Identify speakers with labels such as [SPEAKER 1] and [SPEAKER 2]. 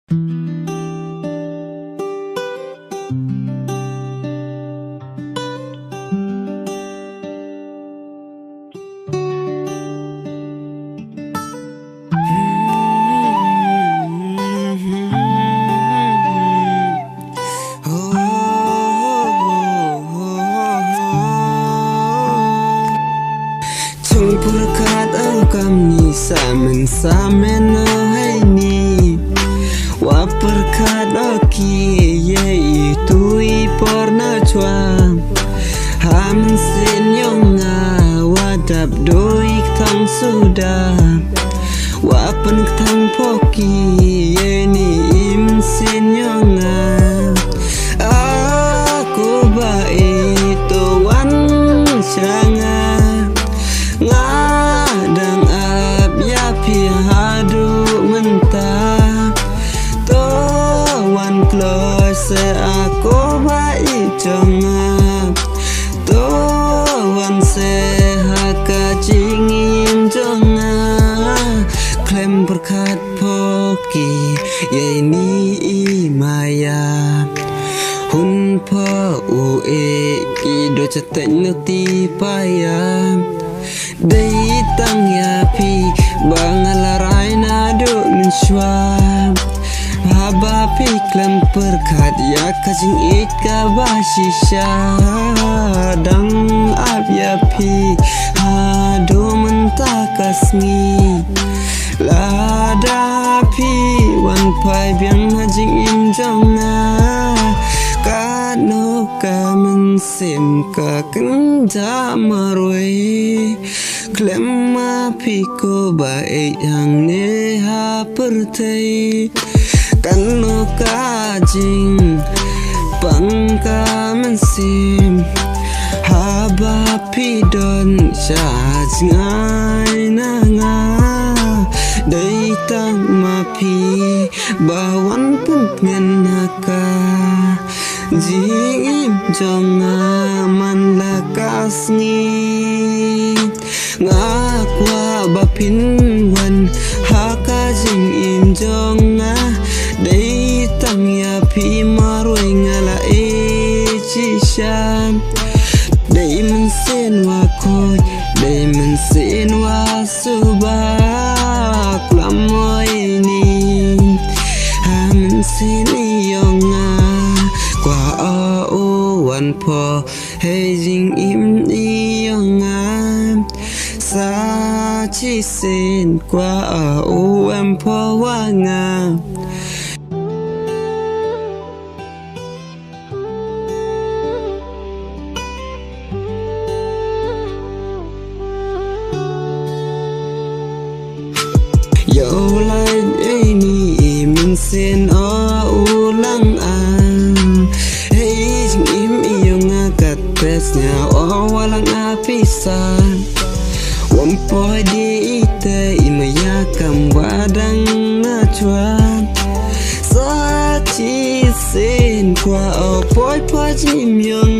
[SPEAKER 1] Berkat kami samen hai ni wa berkat oki yaitu porna chua ham sin yonga wadap doi thang suda wa pen thang poki ni im sin yonga aku baik tuan changa ngadang ap ya pi hadu mentah tuan close aku baik jangan tuan sehat kacingin jangan klaim berkat poki ya ini imaya hun pa ue ki do chatek nuti payam Dei tang ya pi bangalarai na do mensyuam Haba pi klem perkat ya kajing ika basisha Dang ap ya pi hado mentakasni Lada pi wan pai biang hajing imjong na Kano ka mensim ka kenda marwe Klema piko baik yang neha pertai Kano kajing pangka mensim Haba pidon syaj ngai nanga Dai tang mapi bawan pun ngenaka Jing jonga man lakas ni Ngakwa bapin wan haka jing im jonga Dei tang ya pi maroi ngala chishan Dei mensen wa koi Dei mensen wa subak Lamoy ni ha mensen yonga Kwa o wan po hei jing im yonga Sa chi sen qua o em po wanga Yo lai ni min sen o ulang an Hei jing im yonga kat pesnya o walang apisan Wampoi di ite imaya kam wadang na chuan Sa chi sen kwa o poi poi jim yong